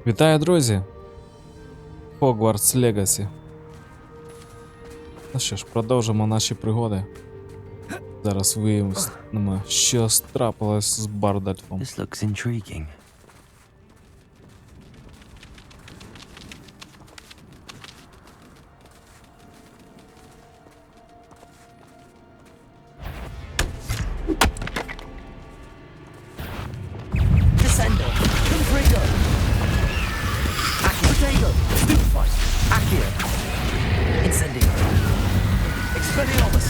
Вітаю, друзі! Hogwarts Legacy. Ну що ж, продовжимо наші пригоди. Зараз вияснимо, що трапилось з Бардольфом. This looks intriguing. Descendo, Confringo, Accio, Potato, Stupefy, Accio, Incendio, Expelliarmus,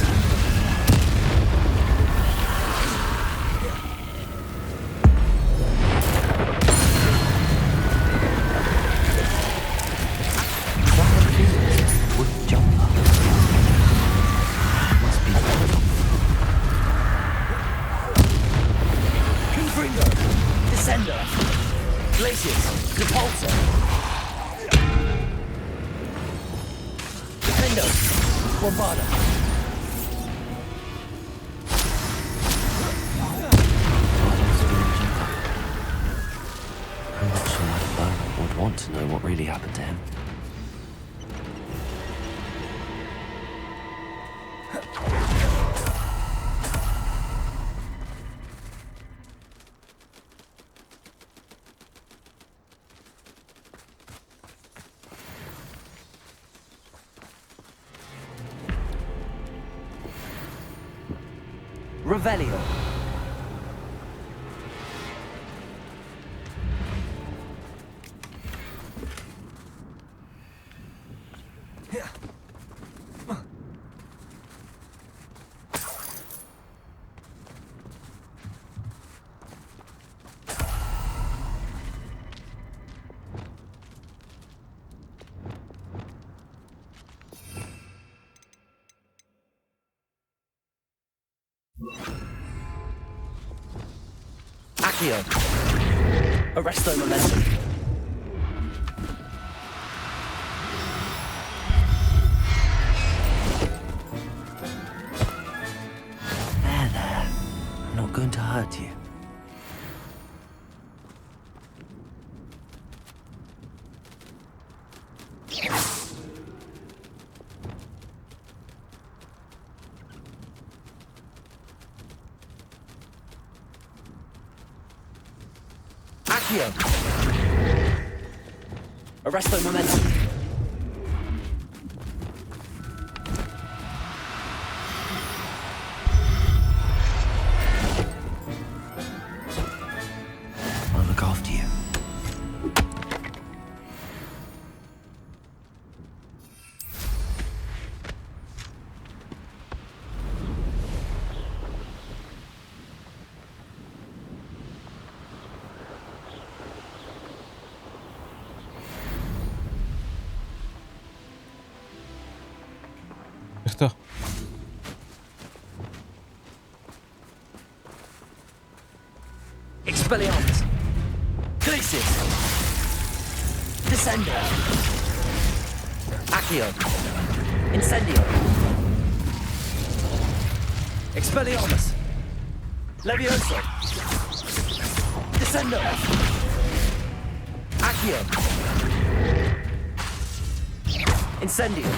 Wood jumper. Must be Bardolph. Confringo, Descendo, Glacius, Repulsor, Defendo, Bombada, I'm not sure my father would want to know what really happened to him. Revelio, Accio, Arresto Momentum, There. I'm not going to hurt you. Accio, Arresto Momentum, I'll look after you. Хто? Expelliarmus, Glacius, Descendo, Accio, Incendio, Expelliarmus, Levioso, Descendo, Accio, Incendio.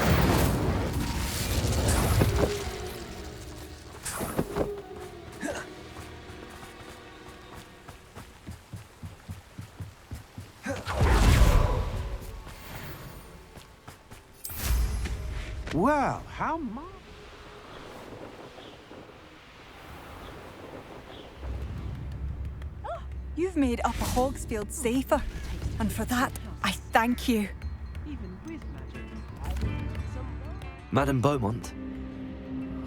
Well, how You've made Upper Hogsfield safer, and for that, I thank you. Madame Beaumont,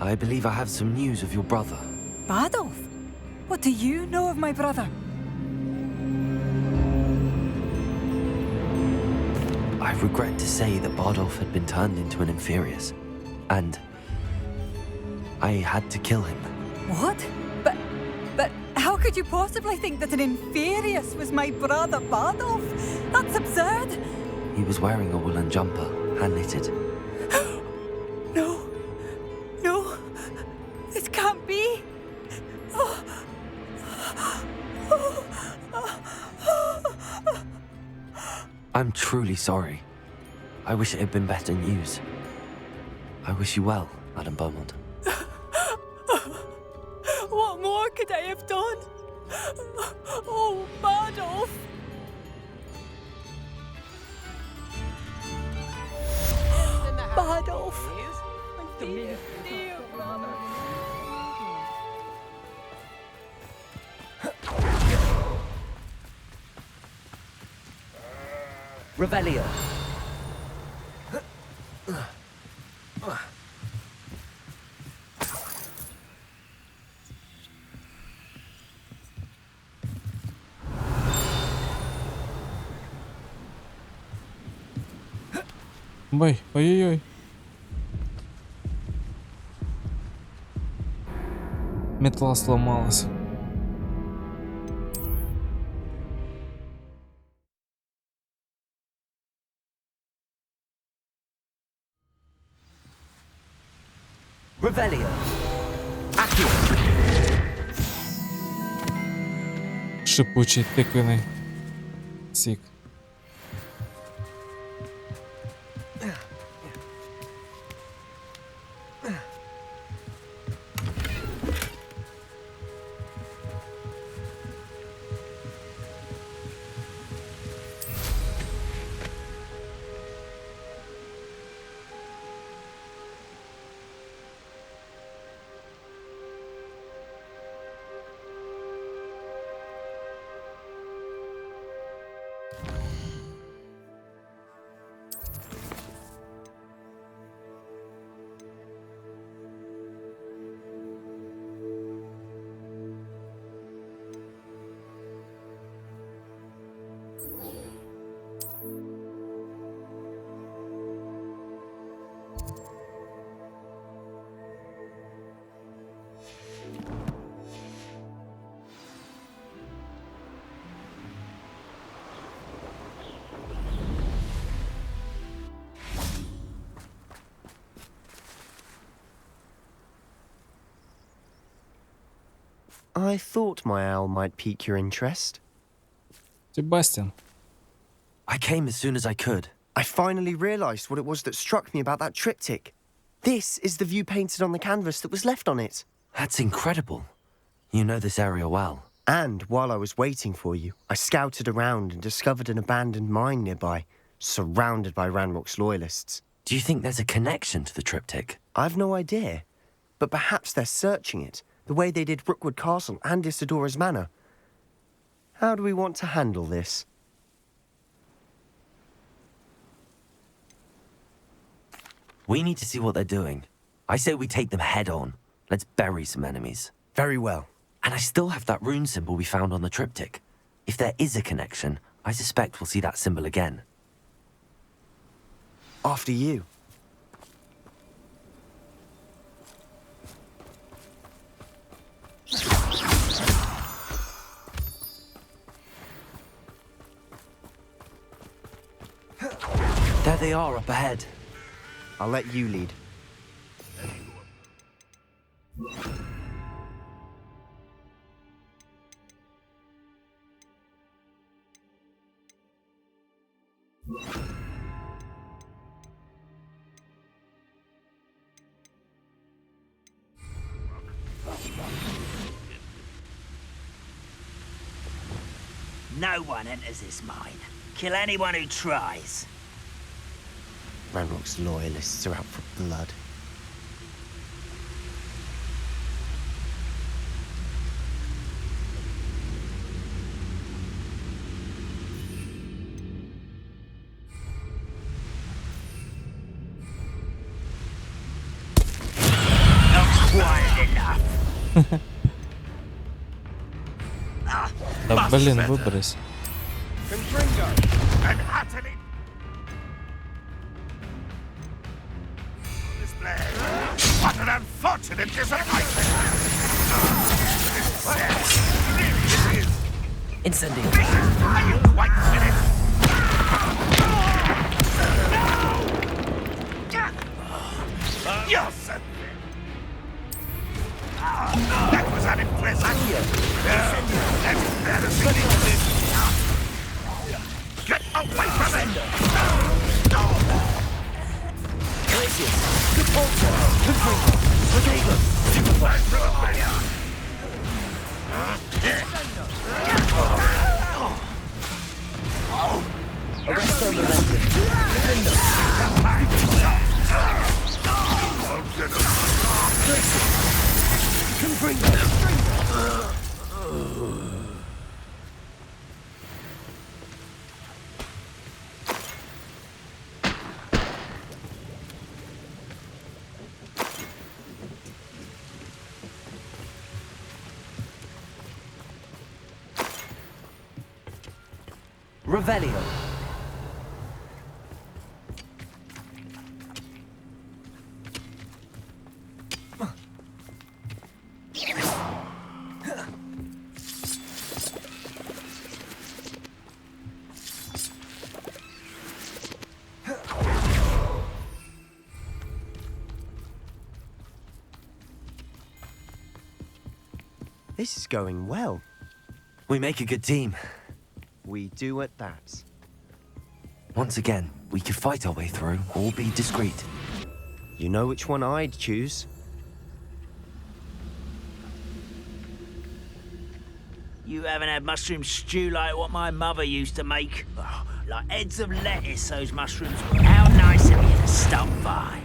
I believe I have some news of your brother. Bardolph, what do you know of my brother? I regret to say that Bardolph had been turned into an Inferius, and I had to kill him. What? But how could you possibly think that an Inferius was my brother Bardolph? That's absurd! He was wearing a woolen jumper, hand-knitted. No, this can't be. I'm truly sorry. I wish it had been better news. I wish you well, Madam Beaumont. What more could I have done? Oh, Bardolph! Bardolph! My dear, dear brother. Revelio. Ой, ой-ой-ой. Метла сломалась. Revelio. Accio. Шипучий тиквений сік. I thought my owl might pique your interest. Себастьян. I came as soon as I could. I finally realized what it was that struck me about that triptych. This is the view painted on the canvas that was left on it. That's incredible. You know this area well. And while I was waiting for you, I scouted around and discovered an abandoned mine nearby, surrounded by Ranrock's loyalists. Do you think there's a connection to the triptych? I've no idea, but perhaps they're searching it, the way they did Rookwood Castle and Isidora's Manor. How do we want to handle this? We need to see what they're doing. I say we take them head on. Let's bury some enemies. Very well. And I still have that rune symbol we found on the triptych. If there is a connection, I suspect we'll see that symbol again. After you. There they are up ahead. I'll let you lead. No one enters this mine. Kill anyone who tries. Ranrock's loyalists are out for blood. Not quiet enough. Та блін, виберись. And utterly what an unfortunate disappointment! Incendio. Are you quite finished? Yes! That was unimpressive. That's embarrassing. Get away from it! Revelio. This is going well. We make a good team. We do at that. Once again, we could fight our way through or be discreet. You know which one I'd choose. You haven't had mushroom stew like what my mother used to make? Oh, like heads of lettuce, those mushrooms. How nice of you to stop by.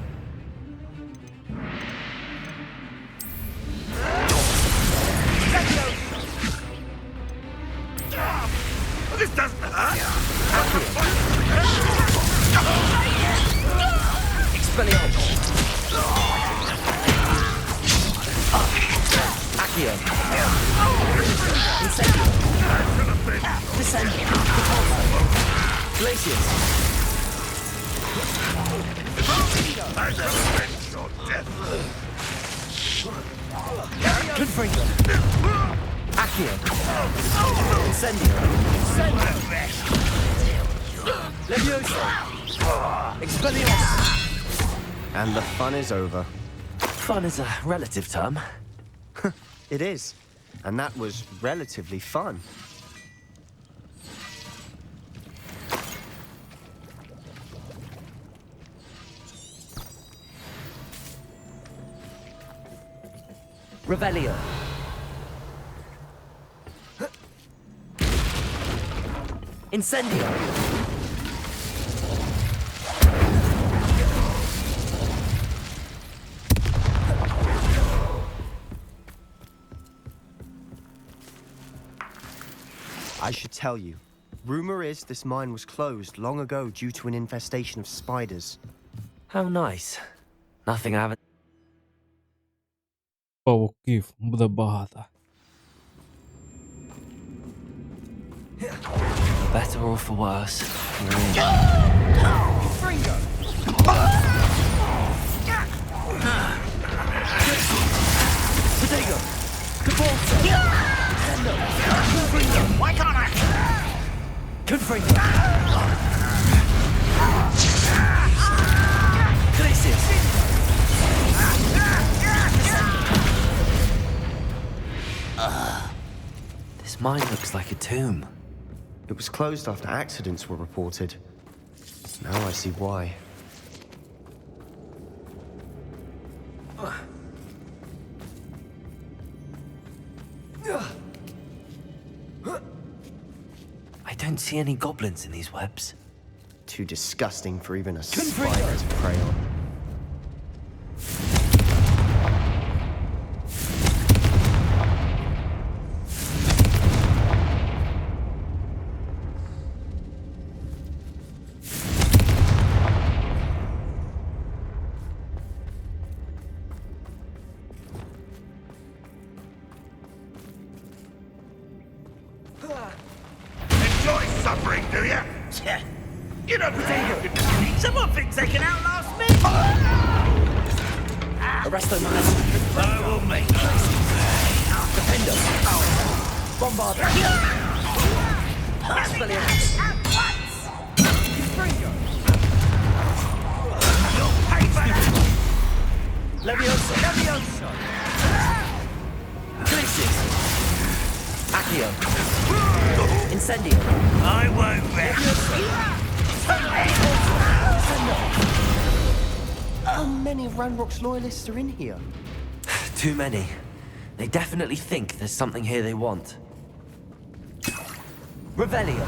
This doesn't hurt. Expelliarmus. Accio. Incendio. Descendio. Glacius. Confringo. Accio. Incendio. Levioso. Expelliarmus. And the fun is over. Fun is a relative term. It is. And that was relatively fun. Revelio. Incendio. I should tell you. Rumor is this mine was closed long ago due to an infestation of spiders. How nice. Nothing I haven't. Павуків буде багато. For better or for worse. Fringo. Potato. Cabolso. Why can't I? Confringo. Glacius. This mine looks like a tomb. It was closed after accidents were reported. Now I see why. I don't see any goblins in these webs. Too disgusting for even a spider to prey on. Enjoy suffering, do ya? Yeah. You don't think Someone thinks they can outlast me? Arresto Manas. I will make Defendo. Bombardo. Expelliarmus. Confringo. Levioso. Glacius. Accio. Incendio. I won't rest. How many of Ranrock's loyalists are in here? Too many. They definitely think there's something here they want. Revelio.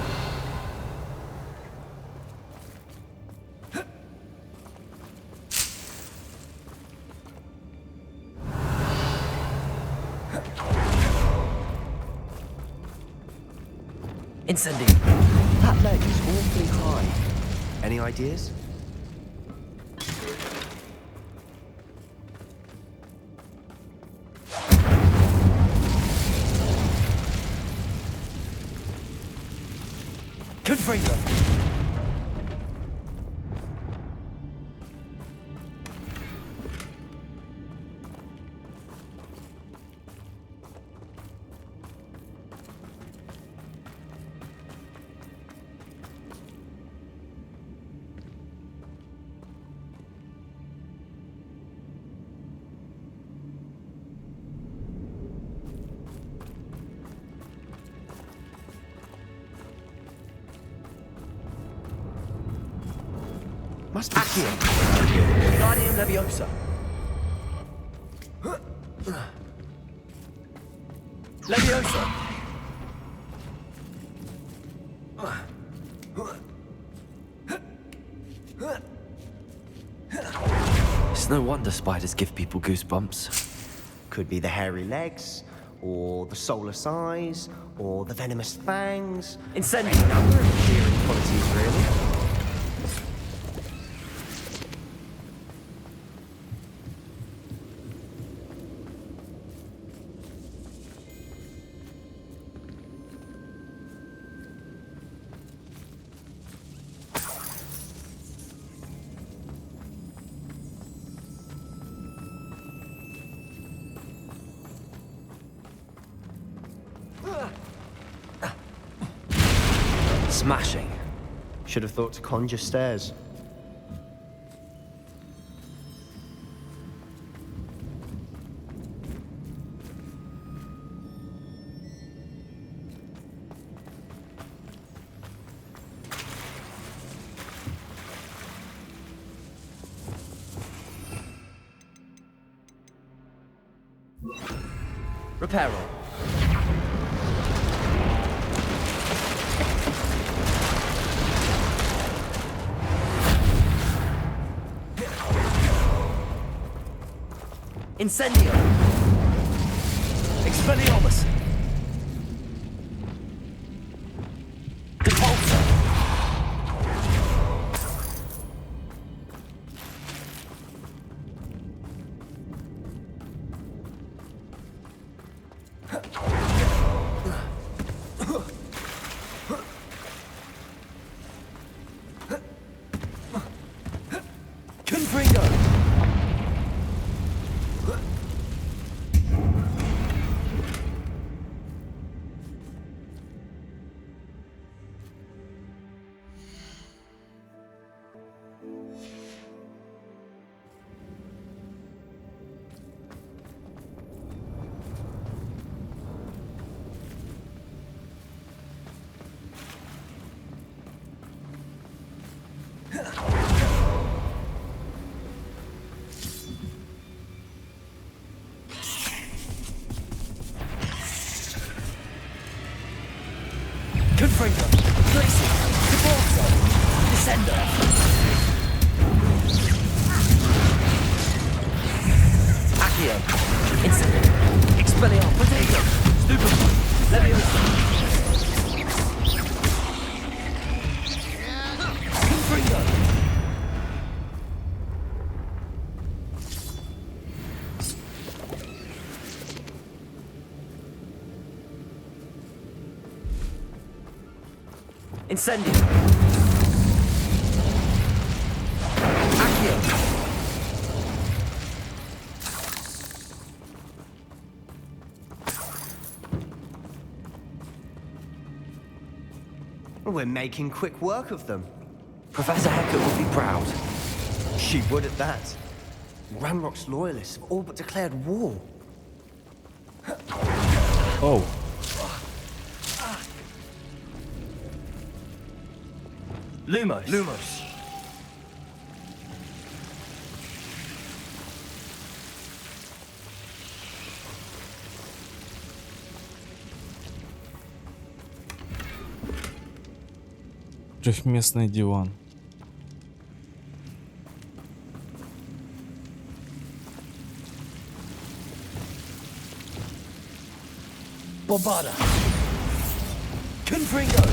Incendio. That ledge is awfully high. Any ideas? Confringo. Must be Accio. Guardian Leviosa. Leviosa. It's no wonder spiders give people goosebumps. Could be the hairy legs, or the soulless eyes, or the venomous fangs. Incendio. Any number of endearing qualities, really. Smashing. Should have thought to conjure stairs. Reparo. Incendio. Expelliarmus. Depulso. Confringo. Confringo. Glacier. Depulso. Descender. Accio. Incendio. Expelliarmus. Potato. Stupefy. Leviosa. Confringo. Incendio. Accio. We're making quick work of them. Professor Hecker would be proud. She would at that. Ramrock's loyalists have all but declared war. Оу. Lumos. Lumos. Трехместный диван. Bombarda. Confringo.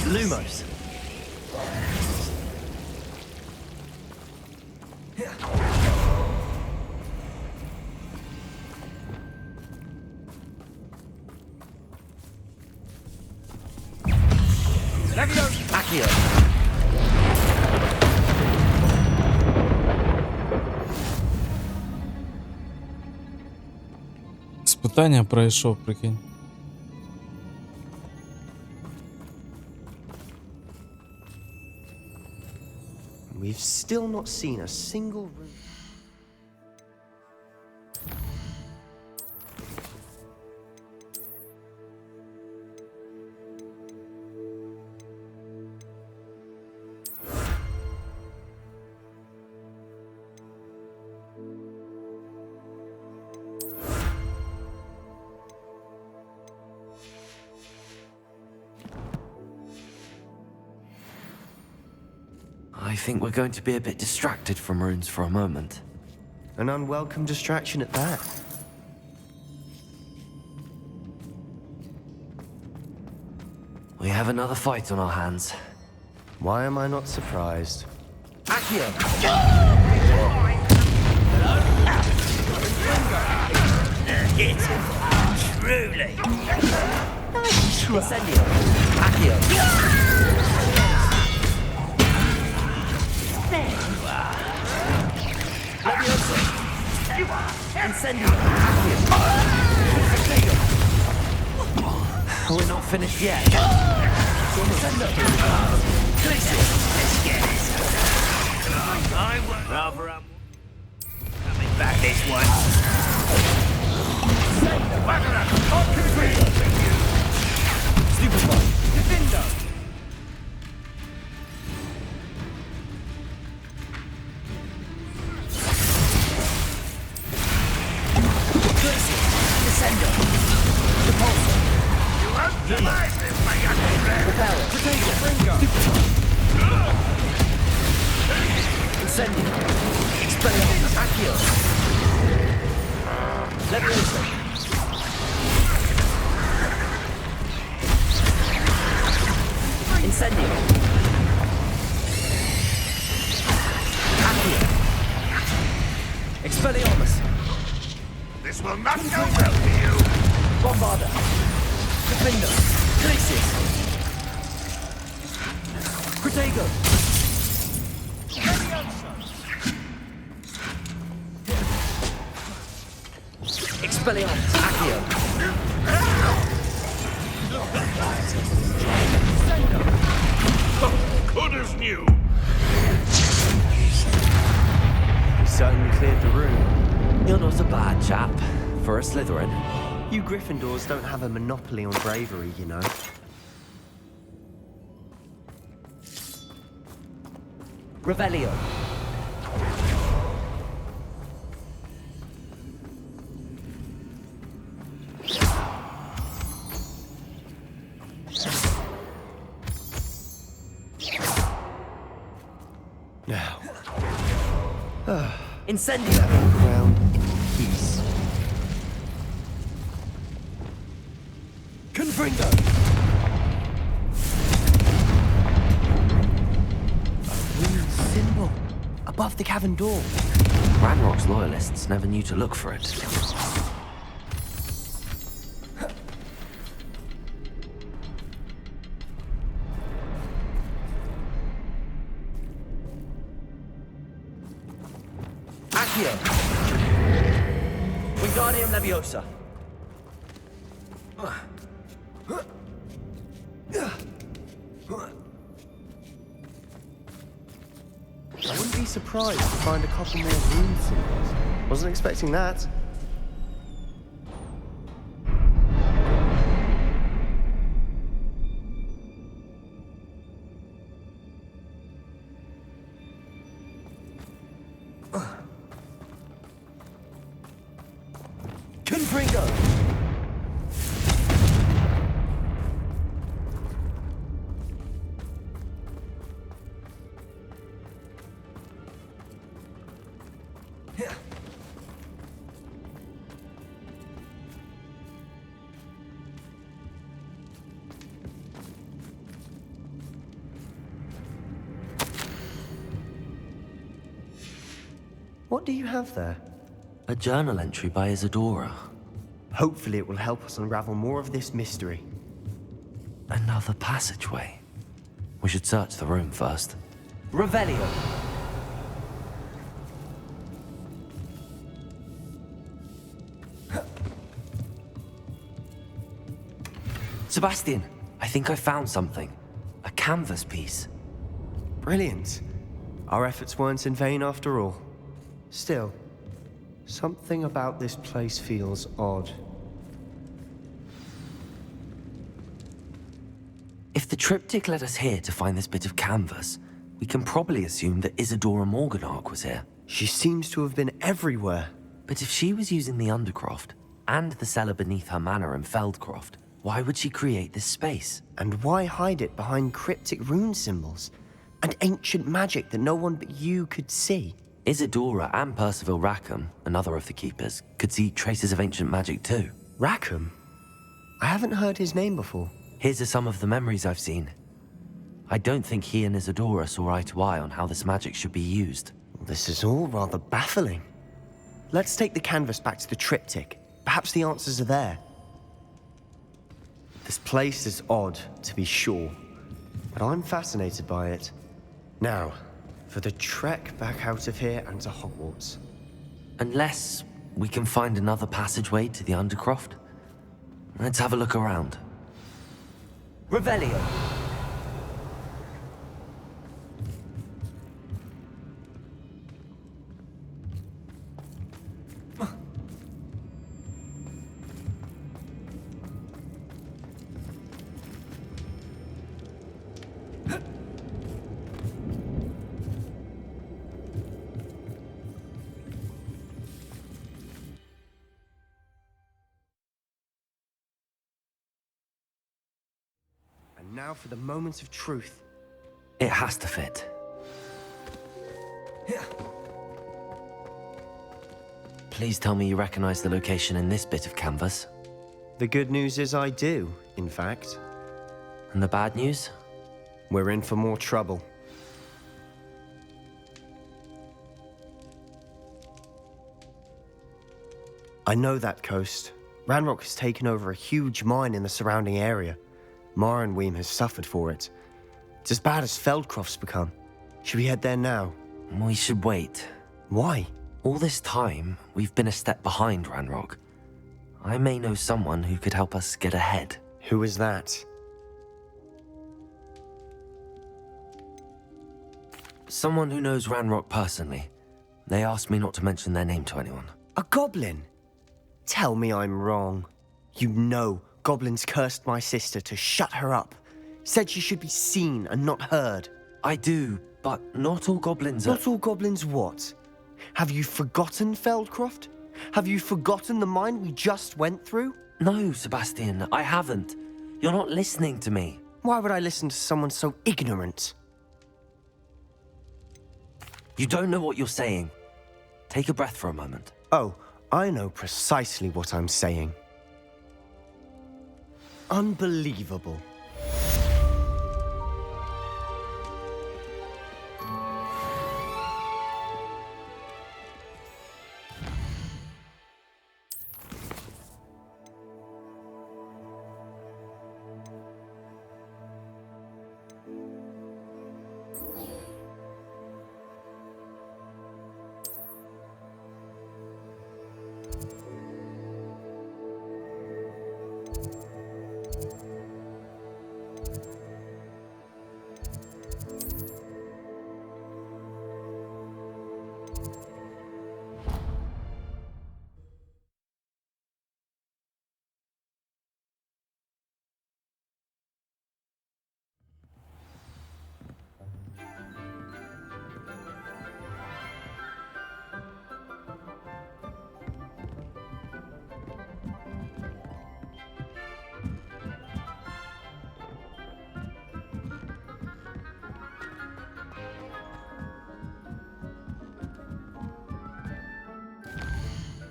Lumos. Accio. Спитання пройшов, прикинь. We've still not seen a single room. I think we're going to be a bit distracted from runes for a moment. An unwelcome distraction at that. We have another fight on our hands. Why am I not surprised? Accio. Truly. Incendio. Accio. Leviosa. Incendio. Accio. We're not finished yet. Incendio. Let's get it. I would rather coming back this one. Incendio. Accio. Expelliarmus. This will not go well for you. Bombarda. Defender. Glacius. Protego. Expelliarmus. Accio. Good as new. We certainly cleared the room. You're not a bad chap for a Slytherin. You Gryffindors don't have a monopoly on bravery, you know. Revelio. Now, Incendio. crown in peace. Confringo. Rune symbol above the cavern door. Ranrock's loyalists never knew to look for it. Accio. Wingardium Leviosa. I wouldn't be surprised to find a couple more rune symbols. Wasn't expecting that. Confringo. What do you have there? A journal entry by Isadora. Hopefully it will help us unravel more of this mystery. Another passageway. We should search the room first. Revelio. Sebastian, I think I found something. A canvas piece. Brilliant. Our efforts weren't in vain after all. Still, something about this place feels odd. If the triptych led us here to find this bit of canvas, we can probably assume that Isadora Morganach was here. She seems to have been everywhere. But if she was using the Undercroft and the cellar beneath her manor in Feldcroft, why would she create this space? And why hide it behind cryptic rune symbols? And ancient magic that no one but you could see? Isadora and Percival Rackham, another of the keepers, could see traces of ancient magic too. Rackham? I haven't heard his name before. Here's some of the memories I've seen. I don't think he and Isadora saw eye to eye on how this magic should be used. This is all rather baffling. Let's take the canvas back to the triptych. Perhaps the answers are there. This place is odd, to be sure, but I'm fascinated by it. Now, for the trek back out of here and to Hogwarts. Unless we can find another passageway to the Undercroft. Let's have a look around. Revelio. And now for the moment of truth. It has to fit. Please tell me you recognize the location in this bit of canvas. The good news is I do, in fact. And the bad news? We're in for more trouble. I know that coast. Ranrock has taken over a huge mine in the surrounding area. Marrenweem has suffered for it. It's as bad as Feldcroft's become. Should we head there now? We should wait. Why? All this time, we've been a step behind Ranrock. I may know someone who could help us get ahead. Who is that? Someone who knows Ranrock personally. They asked me not to mention their name to anyone. A goblin? Tell me I'm wrong. You know goblins cursed my sister to shut her up. Said she should be seen and not heard. I do, but not all goblins are... Not all goblins what? Have you forgotten Feldcroft? Have you forgotten the mine we just went through? No, Sebastian, I haven't. You're not listening to me. Why would I listen to someone so ignorant? You don't know what you're saying. Take a breath for a moment. Oh, I know precisely what I'm saying. Unbelievable.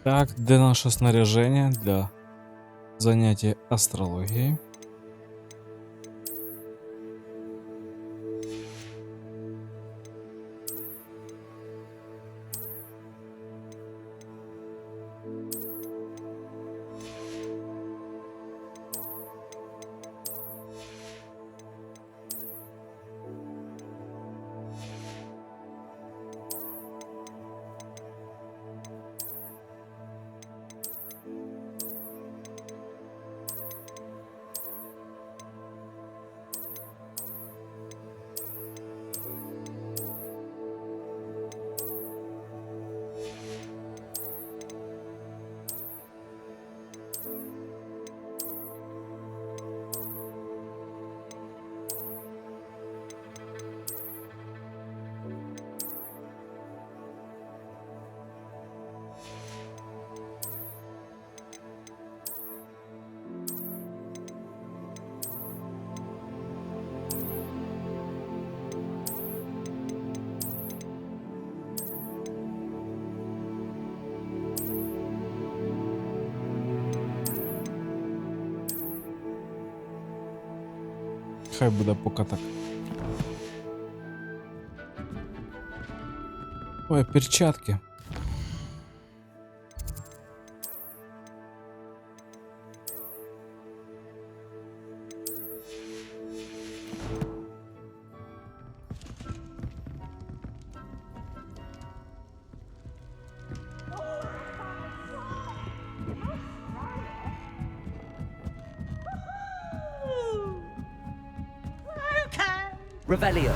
Так, де наше снаряжение для занятия астрологией? Хай буде поки так. Ой, перчатки. Revelio.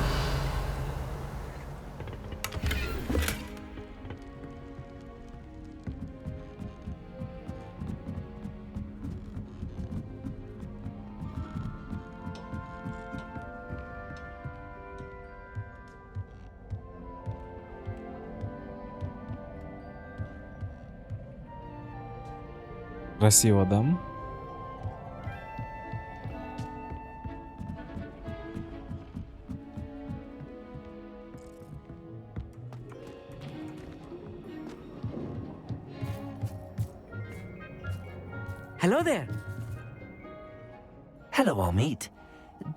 Красиво, да? Hello there. Hello, Amit.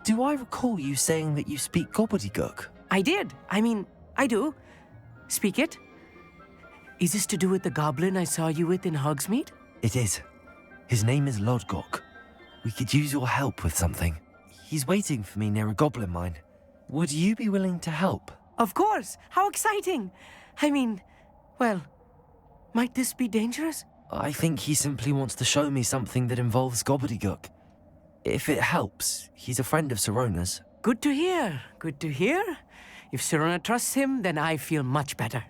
Do I recall you saying that you speak gobbledygook? I did. I do. Speak it. Is this to do with the goblin I saw you with in Hogsmeade? It is. His name is Lodgok. We could use your help with something. He's waiting for me near a goblin mine. Would you be willing to help? Of course. How exciting. Well, might this be dangerous? I think he simply wants to show me something that involves gobbledygook. If it helps, he's a friend of Sirona's. Good to hear. Good to hear. If Sirona trusts him, then I feel much better.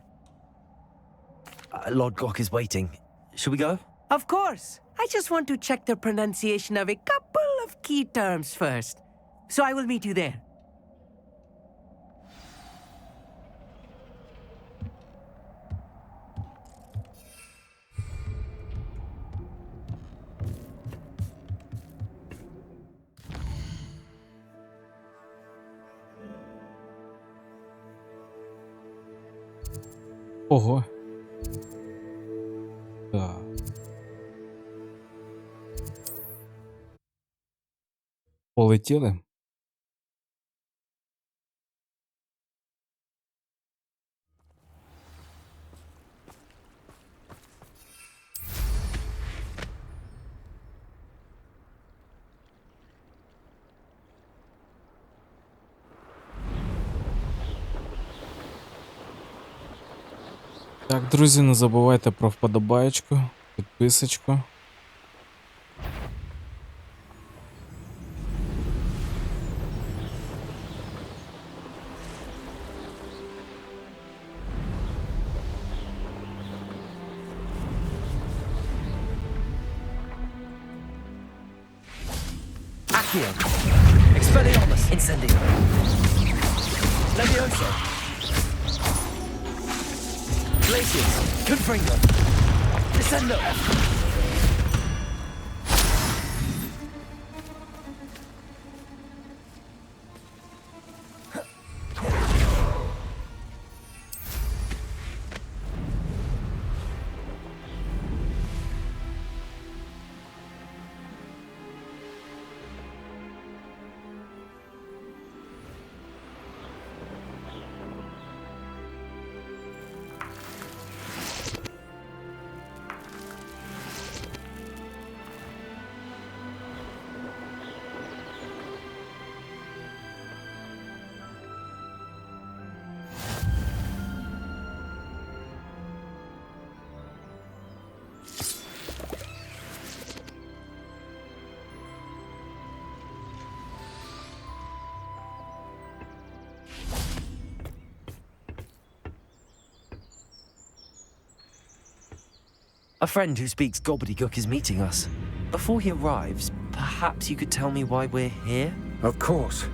Lodgok is waiting. Should we go? Of course. I just want to check the pronunciation of a couple of key terms first. So I will meet you there. Ого. Так. Полетіли. Так, друзі, не забувайте про вподобаєчку, підписочку. Accio. Expelliarmus. Incendio. Levioso. Glacius. Confringo. Descendo. A friend who speaks gobbledygook is meeting us. Before he arrives, perhaps you could tell me why we're here? Of course.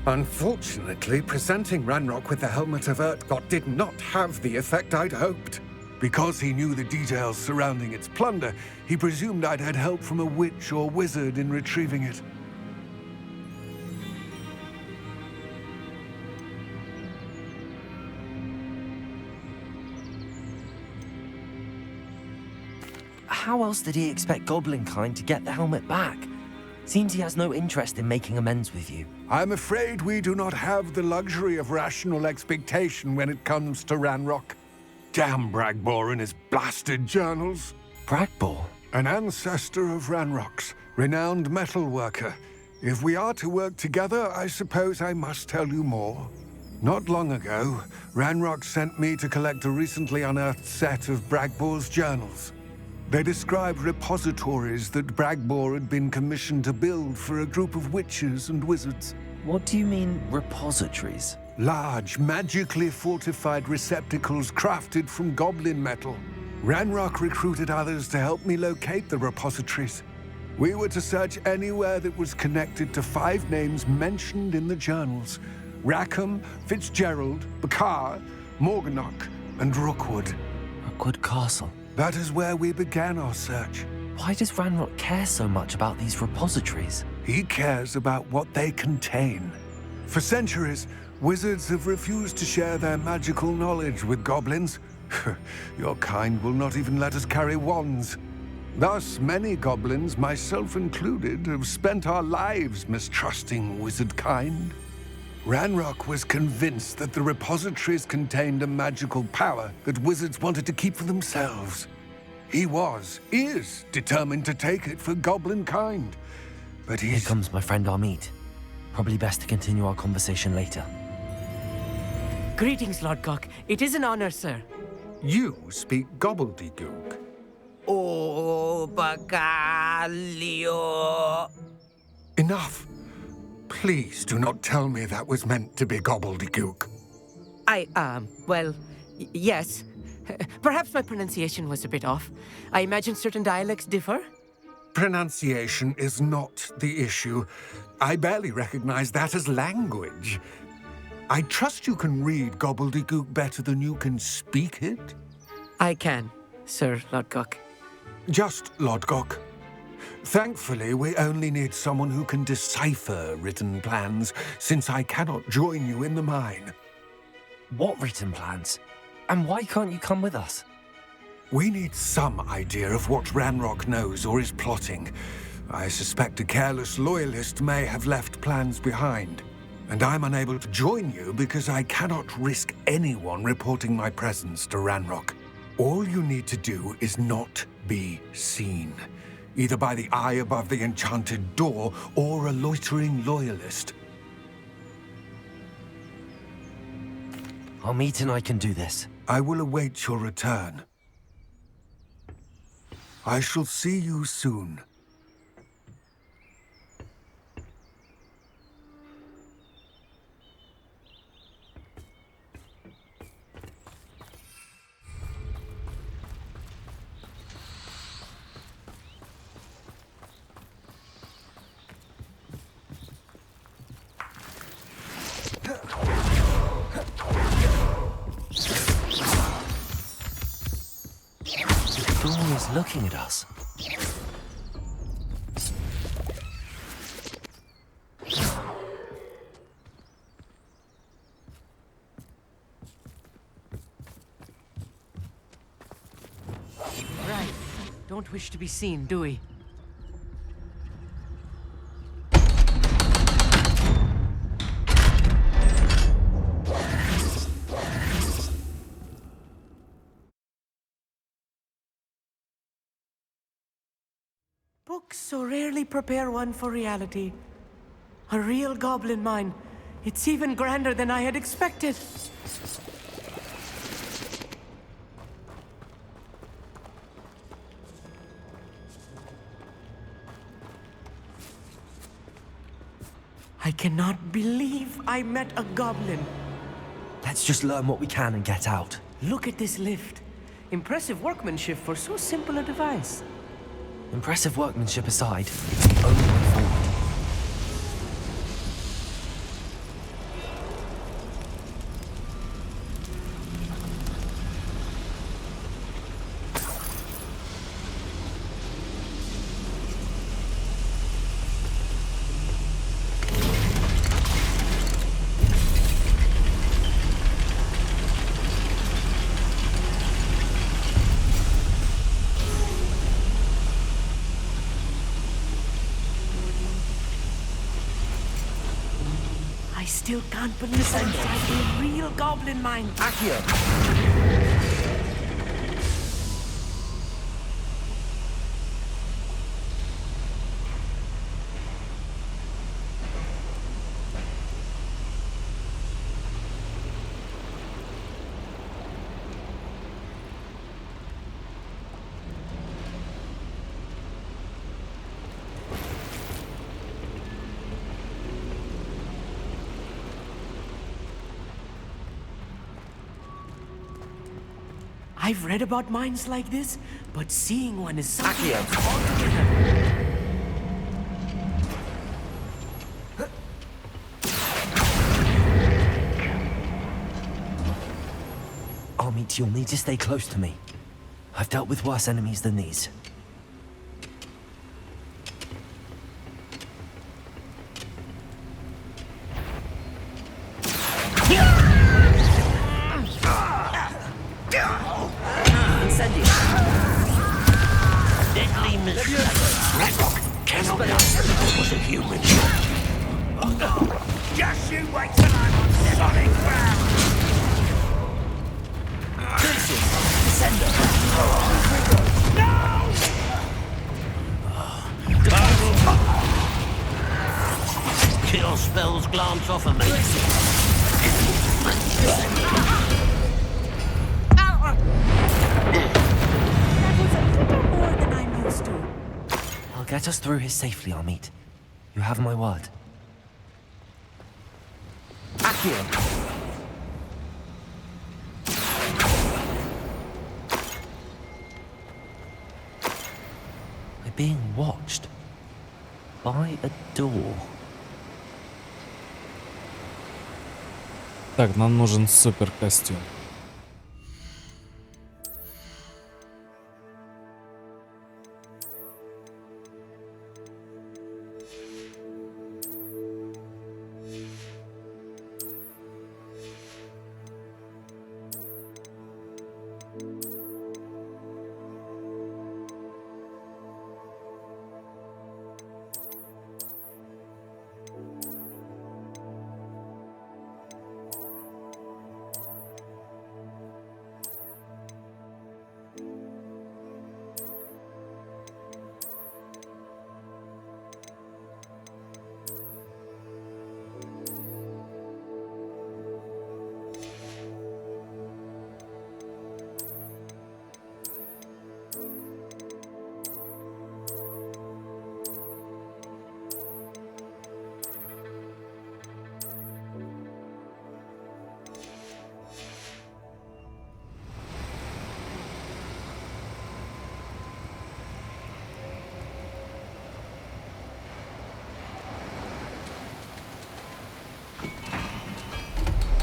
Unfortunately, presenting Ranrock with the Helmet of Urtkot did not have the effect I'd hoped. Because he knew the details surrounding its plunder, he presumed I'd had help from a witch or wizard in retrieving it. How else did he expect Goblinkind to get the helmet back? Seems he has no interest in making amends with you. I'm afraid we do not have the luxury of rational expectation when it comes to Ranrock. Damn Bragbor and his blasted journals. Bragbor? An ancestor of Ranrock's, renowned metal worker. If we are to work together, I suppose I must tell you more. Not long ago, Ranrock sent me to collect a recently unearthed set of Bragbor's journals. They described repositories that Bragbor had been commissioned to build for a group of witches and wizards. What do you mean, repositories? Large, magically fortified receptacles crafted from goblin metal. Ranrock recruited others to help me locate the repositories. We were to search anywhere that was connected to 5 names mentioned in the journals: Rackham, Fitzgerald, Bakar, Morganach, and Rookwood. Rookwood Castle. That is where we began our search. Why does Ranrock care so much about these repositories? He cares about what they contain. For centuries, wizards have refused to share their magical knowledge with goblins. Your kind will not even let us carry wands. Thus, many goblins, myself included, have spent our lives mistrusting wizard kind. Ranrock was convinced that the repositories contained a magical power that wizards wanted to keep for themselves. He is determined to take it for goblin kind. But Here comes my friend Amit. Probably best to continue our conversation later. Greetings, Lord Cock. It is an honor, sir. You speak gobbledygook. Oh, Bacalio. Enough. Please do not tell me that was meant to be gobbledygook. Yes. Perhaps my pronunciation was a bit off. I imagine certain dialects differ. Pronunciation is not the issue. I barely recognize that as language. I trust you can read gobbledygook better than you can speak it? I can, Sir Lodgok. Just Lodgok. Thankfully, we only need someone who can decipher written plans, since I cannot join you in the mine. What written plans? And why can't you come with us? We need some idea of what Ranrock knows or is plotting. I suspect a careless loyalist may have left plans behind. And I'm unable to join you because I cannot risk anyone reporting my presence to Ranrock. All you need to do is not be seen, either by the eye above the enchanted door or a loitering loyalist. Amit and I can do this. I will await your return. I shall see you soon. The door is looking at us. Right. Don't wish to be seen, do we? Books so rarely prepare one for reality. A real goblin mine. It's even grander than I had expected. I cannot believe I met a goblin. Let's just learn what we can and get out. Look at this lift. Impressive workmanship for so simple a device. Impressive workmanship aside, it's the only way forward. I still can't believe I'm inside a real goblin mind. Accio! I've read about minds like this, but seeing one is something Accio! else altogether. Armit, you'll need to stay close to me. I've dealt with worse enemies than these. Deadly mistake. Cannot was a human. Just you wait till I'm on solid ground. Kill spells glance off of me. That was a little more than I'm used to. I'll get us through here safely, Armit. You have my word. Accio! We're being watched by a door. Так, нам нужен супер костюм.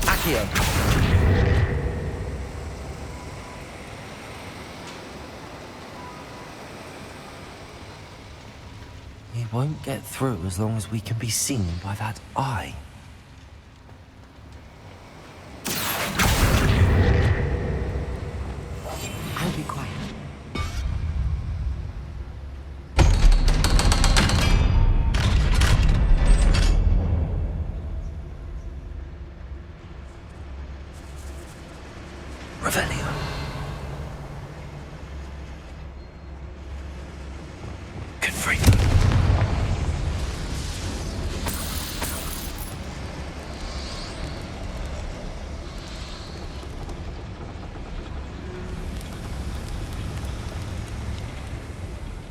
Accio! We won't get through as long as we can be seen by that eye. I'll be quiet. Revelio. Confringo.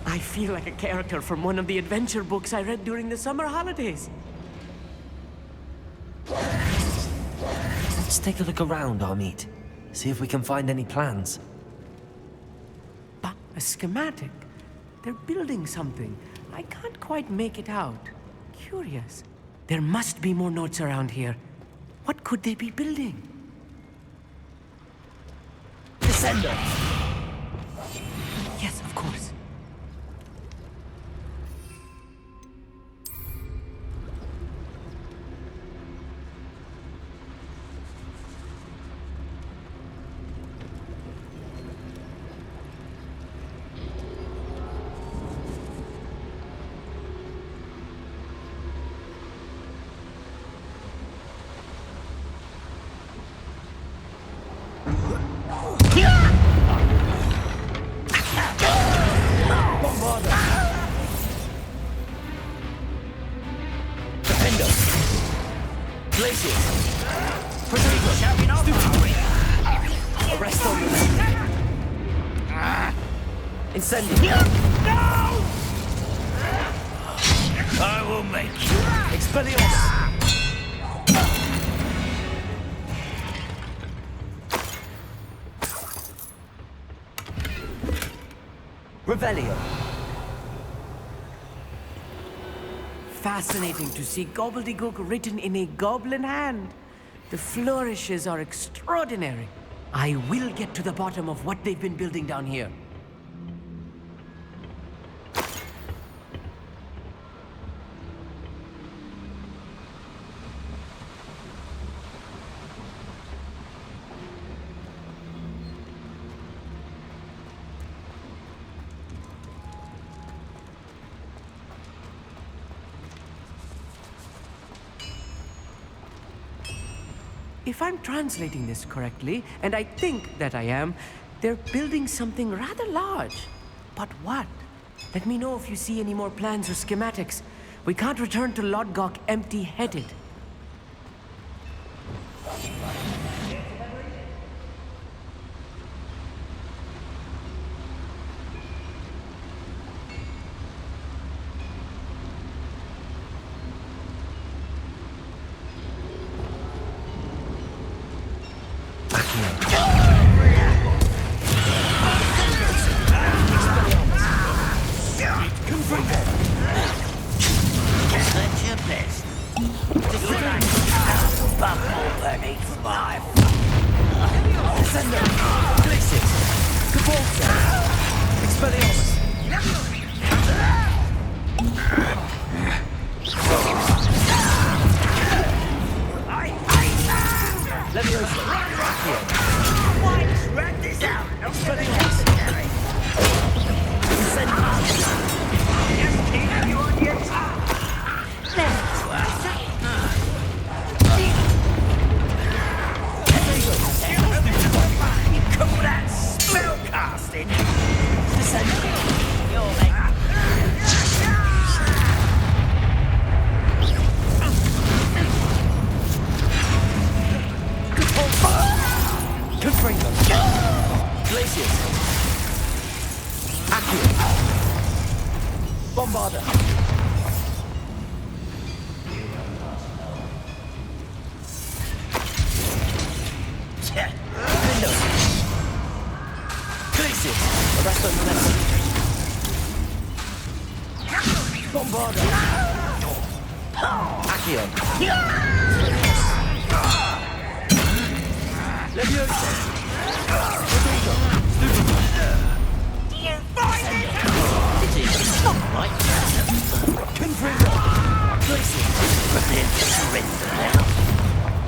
I feel like a character from one of the adventure books I read during the summer holidays. Let's take a look around, Armit. See if we can find any plans. But a schematic. They're building something. I can't quite make it out. Curious. There must be more notes around here. What could they be building? Descender! Yes, of course. Incendio. No! I will make you. Expelliarmus. Revelio. Fascinating to see gobbledygook written in a goblin hand. The flourishes are extraordinary. I will get to the bottom of what they've been building down here. If I'm translating this correctly, and I think that I am, they're building something rather large. But what? Let me know if you see any more plans or schematics. We can't return to Lodgok empty-headed.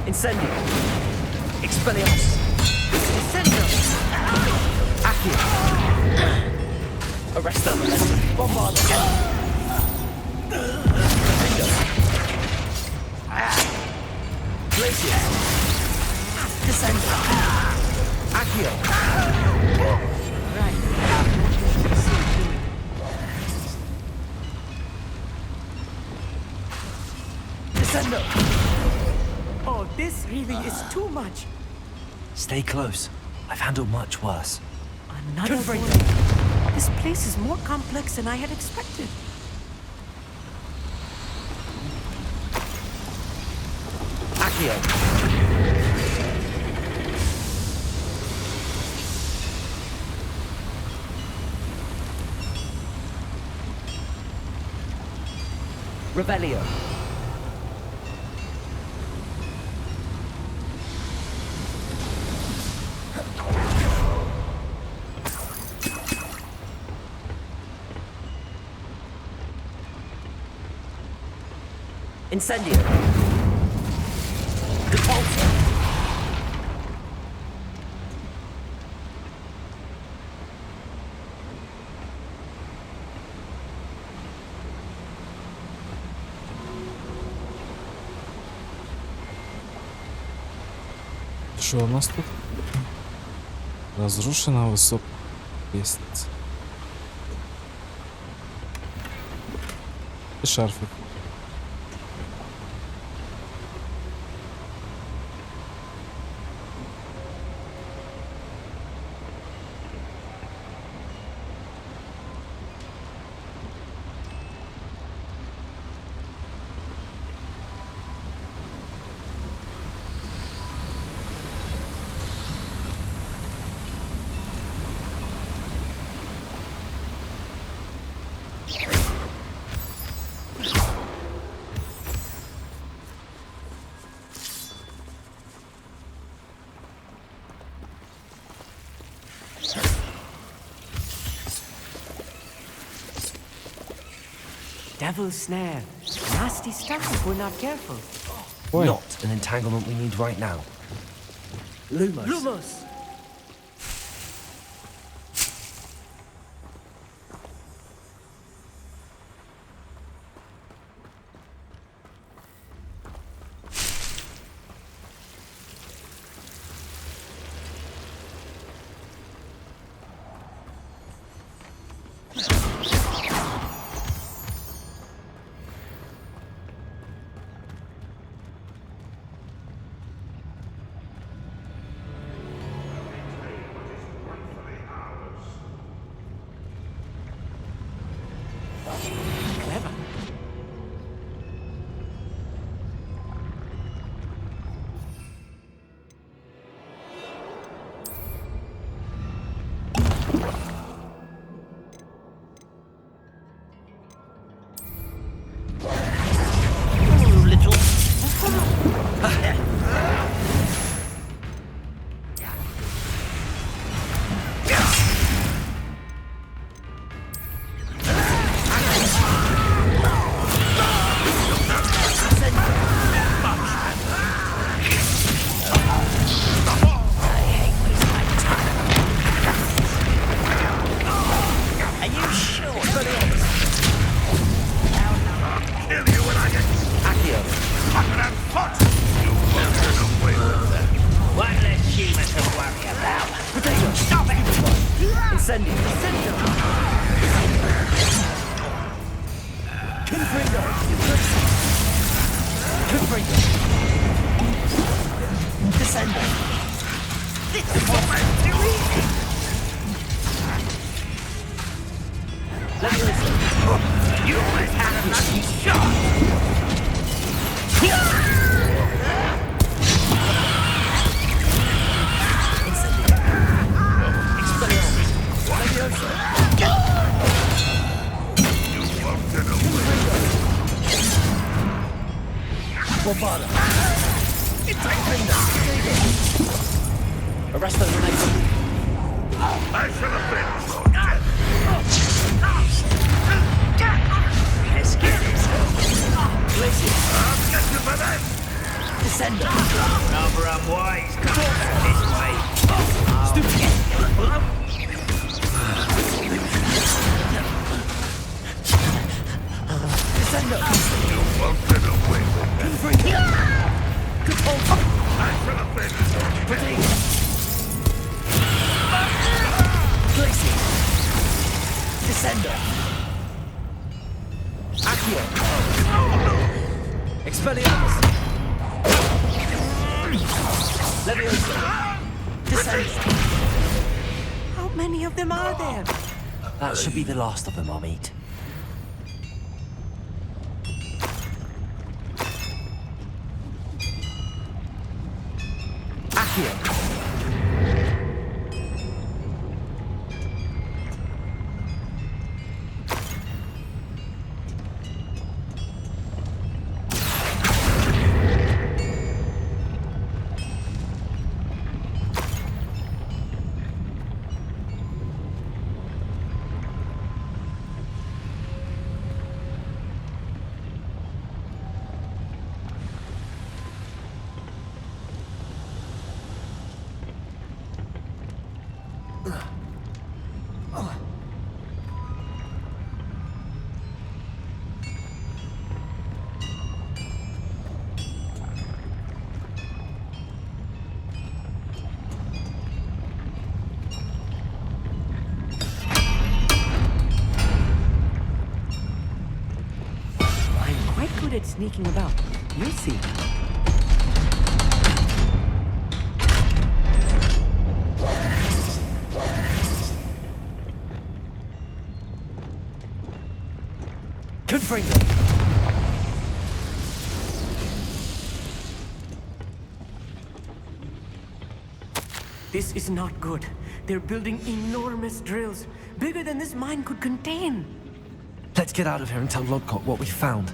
Incendio. Expelliarmus. Incendio. Accio. Arresto. Bombardo. Bingo. Glacier. Descendo. Accio. Right. Descendo. Oh, this really is too much. Stay close. I've handled much worse. Another one. This place is more complex than I had expected. Accio. Revelio. Incendio. Repulsor. Що у нас тут? Разрушена высокая лестница. И шарфик. Devil's snare. Nasty stuff if we're not careful. Ой, Not an entanglement we need right now. Lumos. Lumos! Clever. Little. Are you sure? One less human to worry about. Stop it! Incendio! Confringo! Descendo! This is almost too easy! You almost had a lucky shot! Bovada! Arresto the next. I should have been more Let's get this. I'll get you for that. Descendo! Rather unwise coming this way. Descendo! You won't get away with that. Confringo! Good hold! I should have been Protein! Glacier! Descendo! Accio! Expelliarmus! Leviosa! Descendo! How many of them are there? That should be the last of them I'll meet. Accio! good at sneaking about. You'll see. Confringo! This is not good. They're building enormous drills, bigger than this mine could contain. Let's get out of here and tell Lodgok what we found.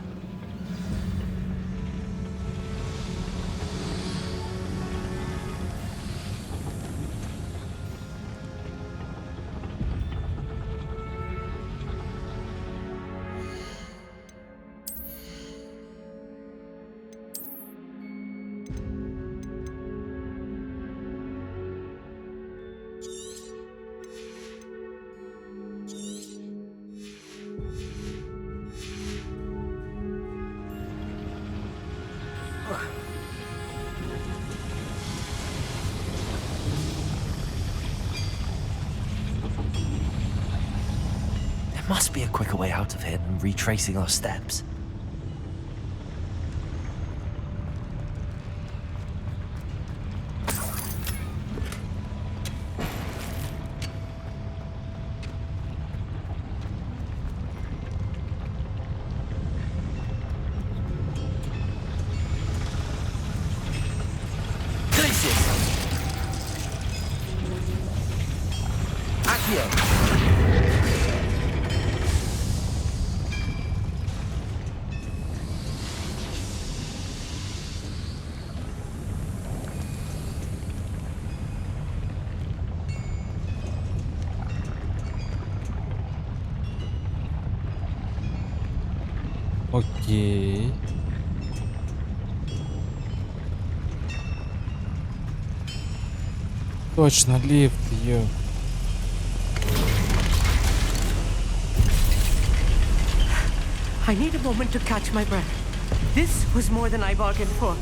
There must be a quicker way out of here than retracing our steps. Окей. Точно, лифт, ё. I need a moment to catch my breath. This was more than I bargained for.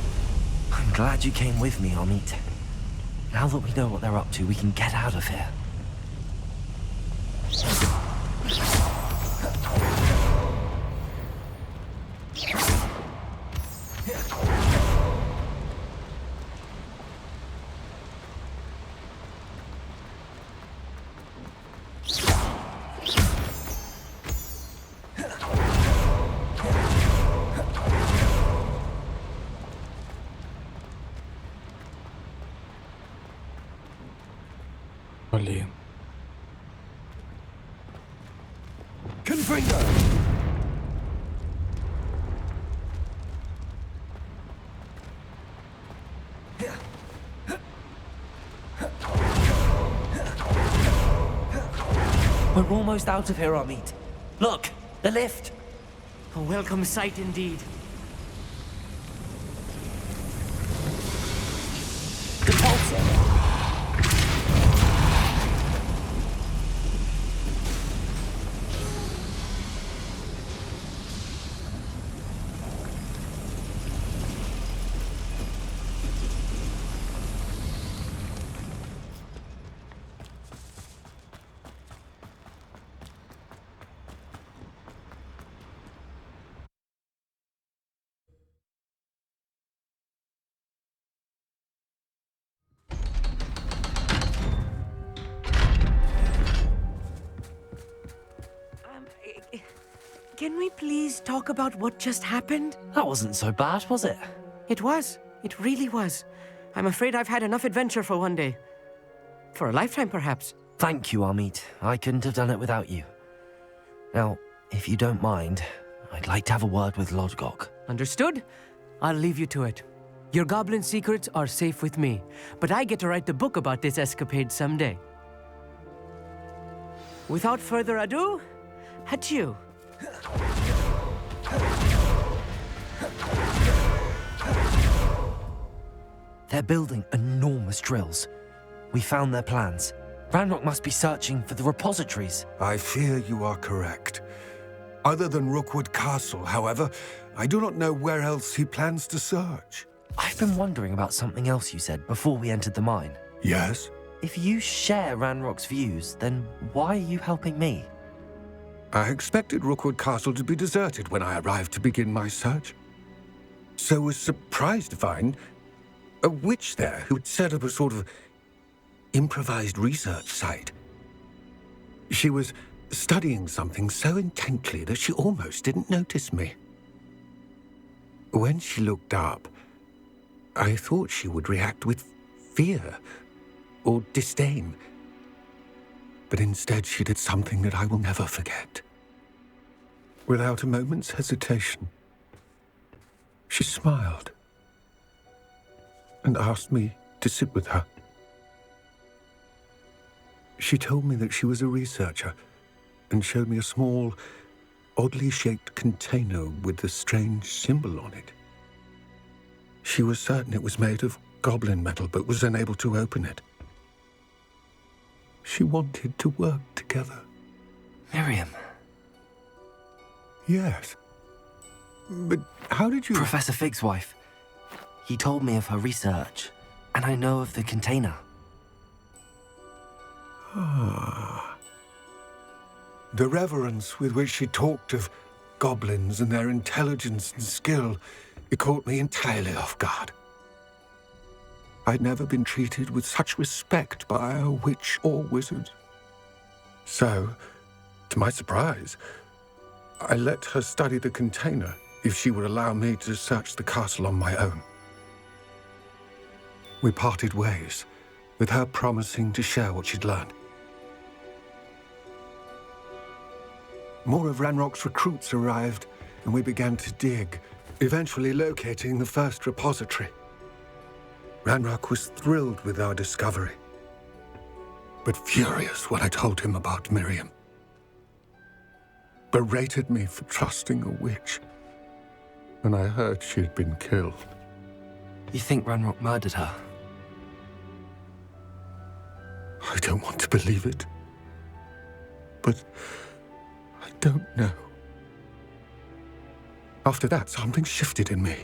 I'm glad you came with me, Amit. Now that we know what they're up to, we can get out of here. Блин. Confringo! We're almost out of here, Amit. Look, the lift. A welcome sight indeed. The pulsar. Can we please talk about what just happened? That wasn't so bad, was it? It was. It really was. I'm afraid I've had enough adventure for one day. For a lifetime, perhaps. Thank you, Amit. I couldn't have done it without you. Now, if you don't mind, I'd like to have a word with Lodgok. Understood? I'll leave you to it. Your goblin secrets are safe with me, but I get to write the book about this escapade someday. Without further ado, adieu. They're building enormous drills. We found their plans. Ranrock must be searching for the repositories. I fear you are correct. Other than Rookwood Castle, however, I do not know where else he plans to search. I've been wondering about something else you said before we entered the mine. Yes? If you share Ranrock's views, then why are you helping me? I expected Rookwood Castle to be deserted when I arrived to begin my search. So was surprised to find a witch there who had set up a sort of improvised research site. She was studying something so intently that she almost didn't notice me. When she looked up, I thought she would react with fear or disdain. But instead she did something that I will never forget. Without a moment's hesitation, she smiled and asked me to sit with her. She told me that she was a researcher and showed me a small, oddly shaped container with a strange symbol on it. She was certain it was made of goblin metal, but was unable to open it. She wanted to work together. Miriam. Yes. But how did you... Professor Fig's wife. He told me of her research, and I know of the container. Ah. The reverence with which she talked of goblins and their intelligence and skill, it caught me entirely off guard. I'd never been treated with such respect by a witch or wizard. So, to my surprise, I let her study the container if she would allow me to search the castle on my own. We parted ways, with her promising to share what she'd learned. More of Ranrock's recruits arrived, and we began to dig, eventually locating the first repository. Ranrock was thrilled with our discovery, but furious when I told him about Miriam. Berated me for trusting a witch, and I heard she had been killed. You think Ranrock murdered her? I don't want to believe it, but I don't know. After that, something shifted in me.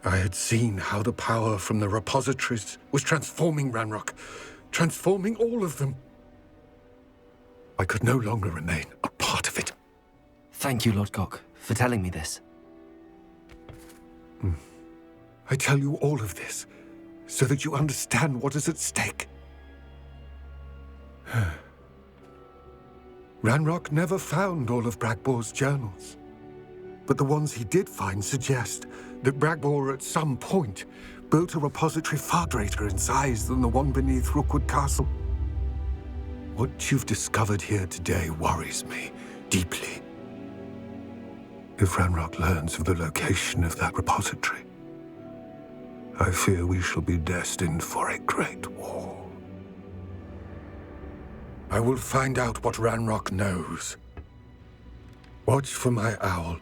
I had seen how the power from the repositories was transforming Ranrock, transforming all of them. I could no longer remain a part of it. Thank you, Lord Gok, for telling me this. I tell you all of this so that you understand what is at stake. Ranrock never found all of Bragbor's journals, but the ones he did find suggest that Bragbor at some point built a repository far greater in size than the one beneath Rookwood Castle. What you've discovered here today worries me deeply. If Ranrock learns of the location of that repository, I fear we shall be destined for a great war. I will find out what Ranrock knows. Watch for my owl.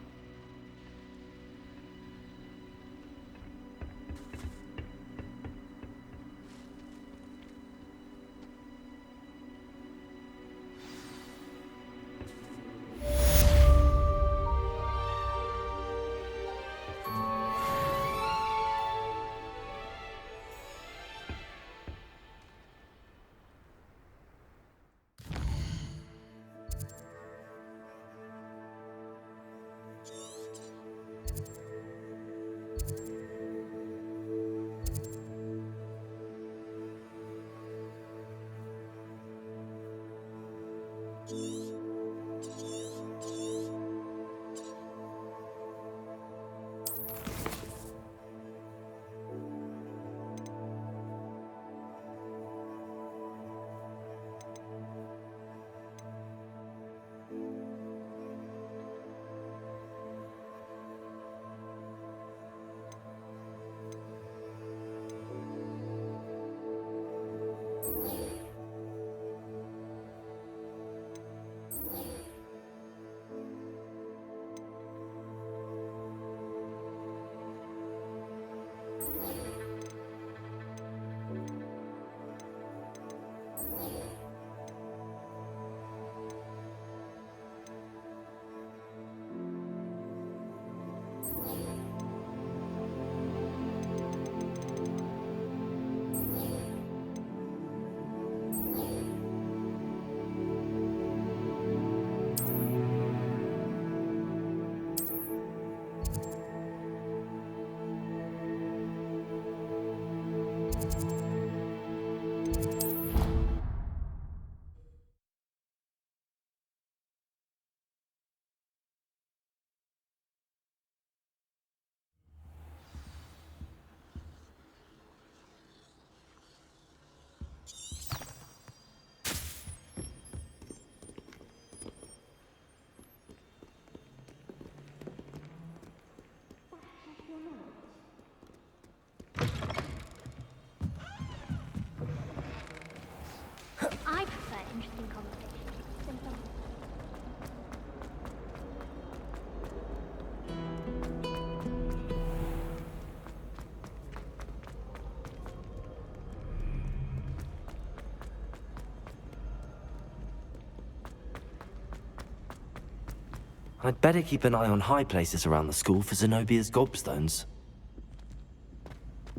I'd better keep an eye on high places around the school for Zenobia's gobstones.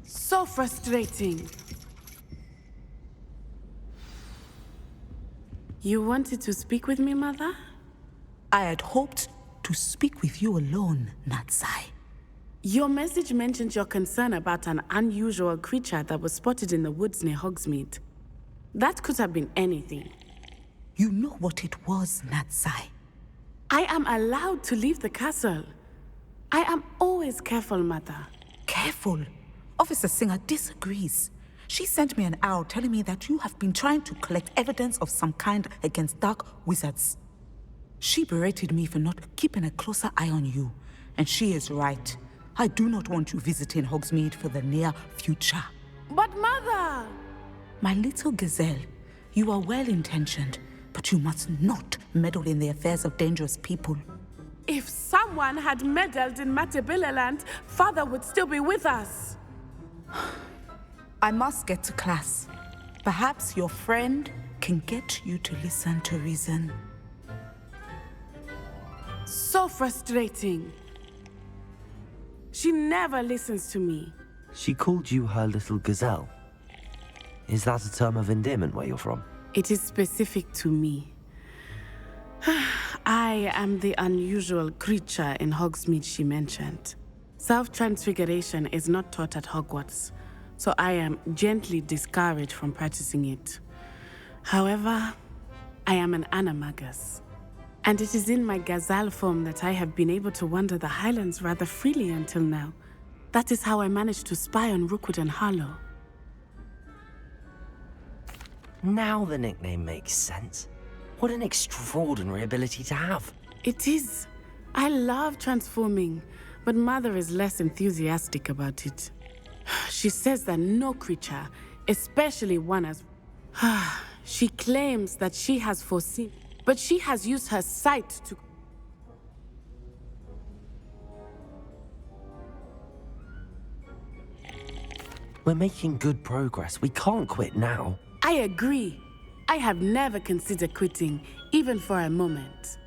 So frustrating. You wanted to speak with me, Mother? I had hoped to speak with you alone, Natsai. Your message mentioned your concern about an unusual creature that was spotted in the woods near Hogsmeade. That could have been anything. You know what it was, Natsai. I am allowed to leave the castle. I am always careful, Mother. Careful. Officer Singer disagrees. She sent me an owl telling me that you have been trying to collect evidence of some kind against dark wizards. She berated me for not keeping a closer eye on you, and she is right. I do not want you visiting Hogsmeade for the near future. But Mother! My little gazelle, you are well-intentioned, but you must not meddle in the affairs of dangerous people. If someone had meddled in Matabeleland, Father would still be with us. I must get to class. Perhaps your friend can get you to listen to reason. So frustrating. She never listens to me. She called you her little gazelle. Is that a term of endearment where you're from? It is specific to me. I am the unusual creature in Hogsmeade she mentioned. Self-transfiguration is not taught at Hogwarts, so I am gently discouraged from practicing it. However, I am an animagus, and it is in my gazelle form that I have been able to wander the Highlands rather freely until now. That is how I managed to spy on Rookwood and Harlow. Now the nickname makes sense. What an extraordinary ability to have. It is. I love transforming, but Mother is less enthusiastic about it. She says that no creature, especially one as... She claims that she has foreseen, but she has used her sight to... We're making good progress. We can't quit now. I agree. I have never considered quitting, even for a moment.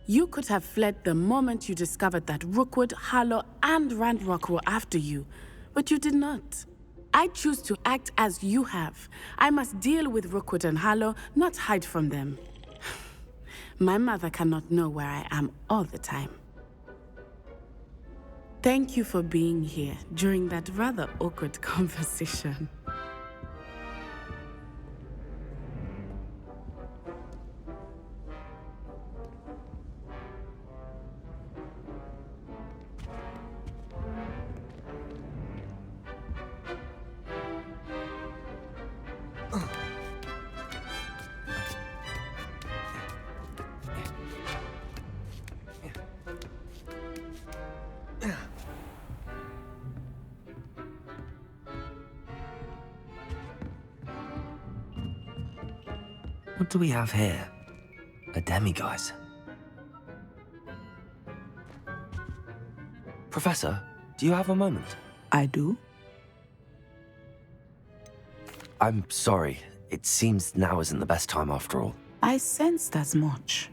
You could have fled the moment you discovered that Rookwood, Harlow, and Ranrock were after you, but you did not. I choose to act as you have. I must deal with Rookwood and Harlow, not hide from them. My mother cannot know where I am all the time. Thank you for being here during that rather awkward conversation. What do we have here? A demiguise. Professor, do you have a moment? I do? I'm sorry. It seems now isn't the best time after all. I sensed as much.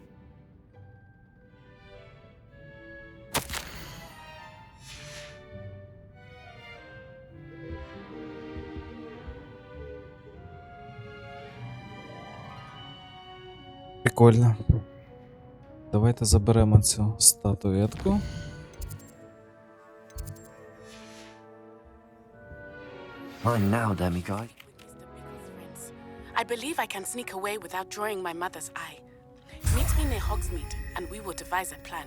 Прикольно. Давайте заберемо цю статуетку. Mine now, demiguise. I believe I can sneak away without drawing my mother's eye. Meet me near Hogsmeade, and we will devise a plan.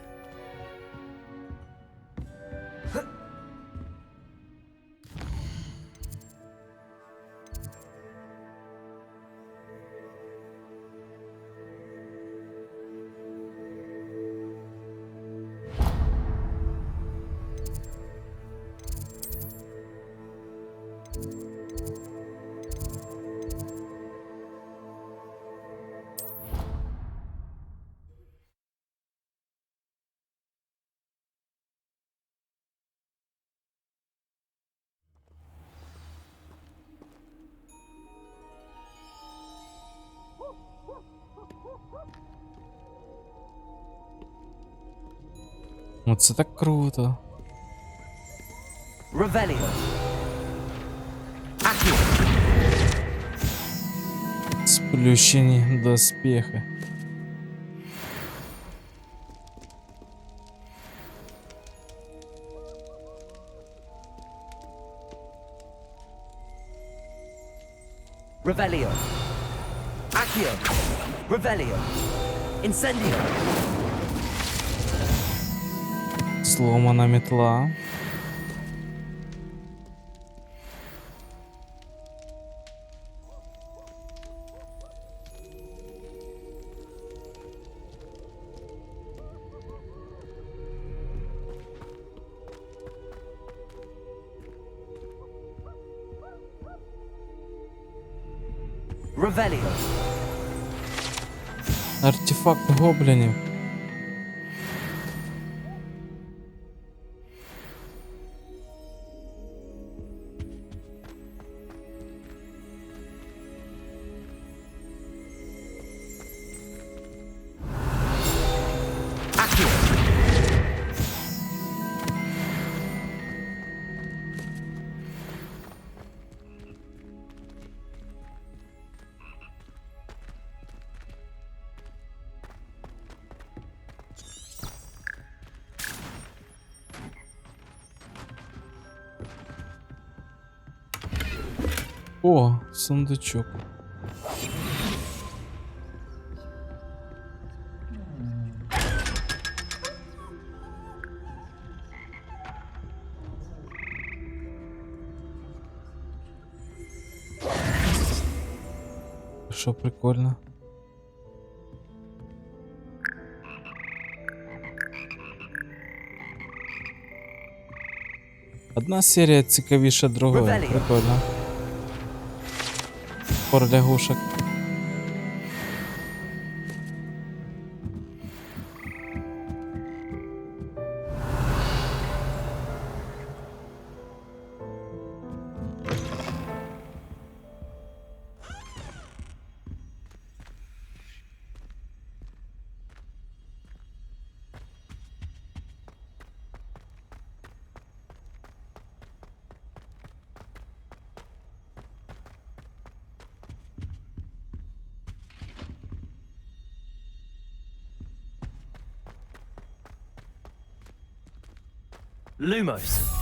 Оце так круто. Revelio. Accio. Сплющені доспіхи. Revelio. Accio. Revelio. Incendio. Зломана мітла. Revelio. Артефакт гоблінів. Accio. О, сундучок. Що прикольно. Одна серія цікавіша другої. Ревелія. Прикольно. Пор лягушек. Lumos.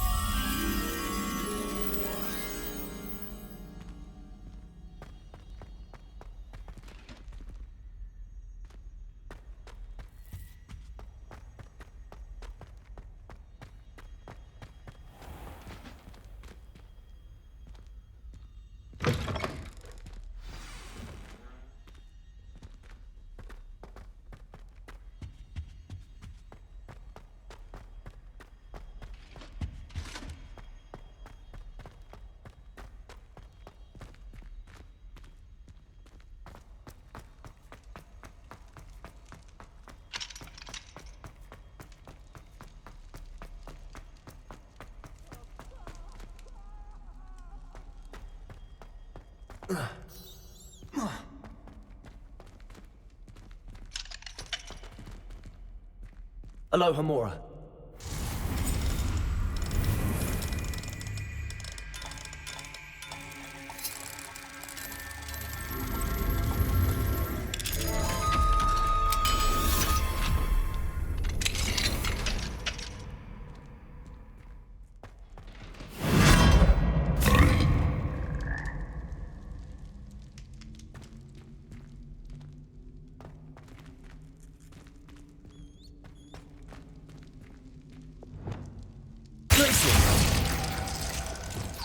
Aloha Mora.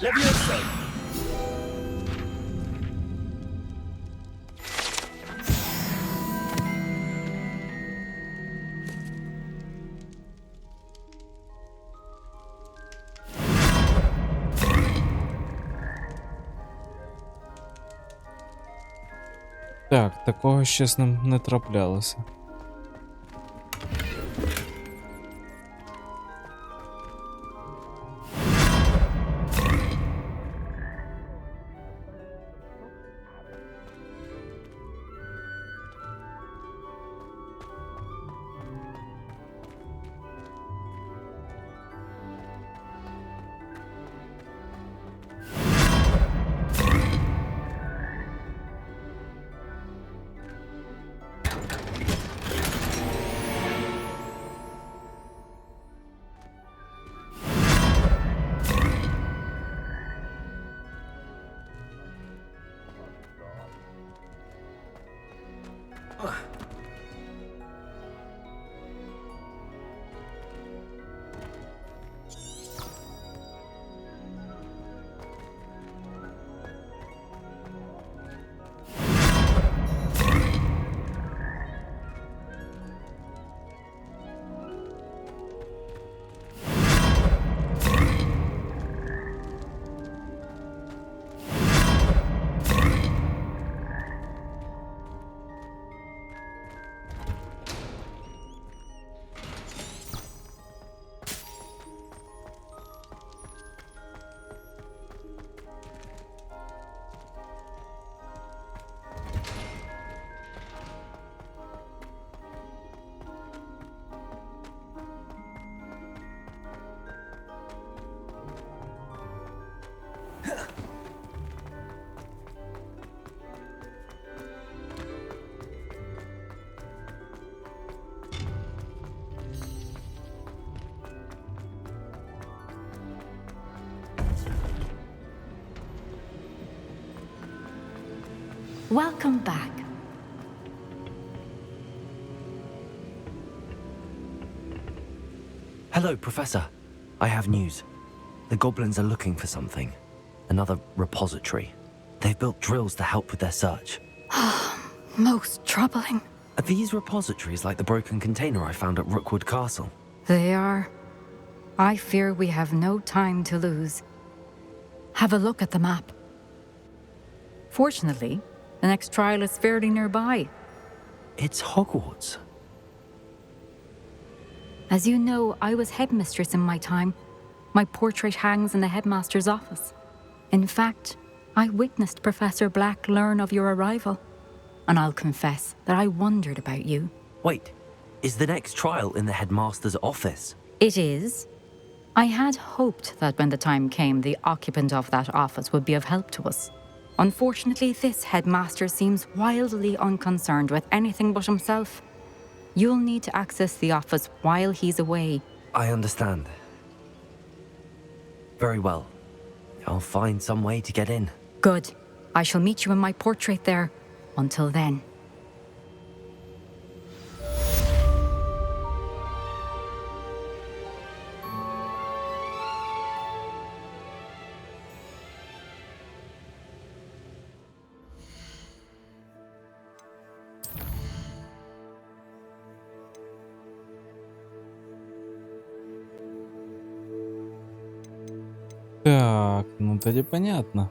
Levioso. Так, такого ще з ним не траплялося. Welcome back. Hello, Professor. I have news. The goblins are looking for something. Another repository. They've built drills to help with their search. Most troubling. Are these repositories like the broken container I found at Rookwood Castle? They are. I fear we have no time to lose. Have a look at the map. Fortunately, the next trial is fairly nearby. It's Hogwarts. As you know, I was headmistress in my time. My portrait hangs in the headmaster's office. In fact, I witnessed Professor Black learn of your arrival. And I'll confess that I wondered about you. Wait, is the next trial in the headmaster's office? It is. I had hoped that when the time came, the occupant of that office would be of help to us. Unfortunately, this headmaster seems wildly unconcerned with anything but himself. You'll need to access the office while he's away. I understand. Very well. I'll find some way to get in. Good. I shall meet you in my portrait there. Until then. Так, ну тоді понятно.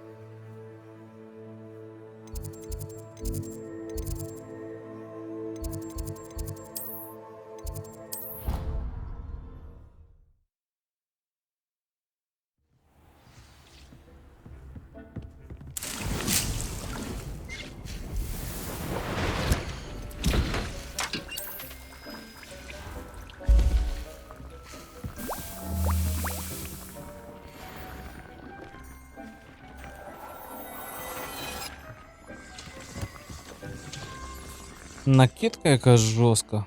Накидка якась жорстка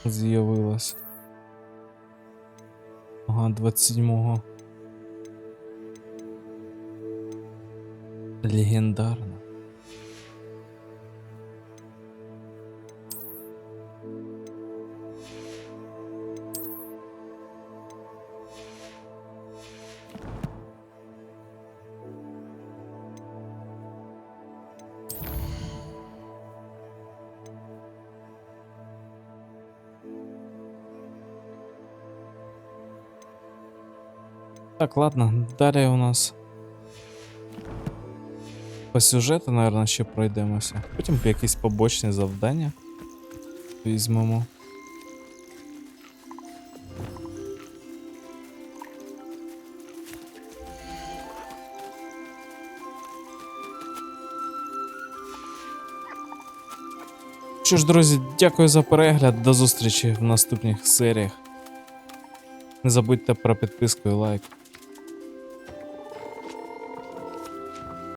з'явилась. Ага, 27-го. Легендарна. Так, ладно, далі у нас по сюжету, наверное, ще пройдемося. Потім якісь побочні завдання візьмемо. Що ж, друзі, дякую за перегляд, до зустрічі в наступних серіях. Не забудьте про підписку і лайк.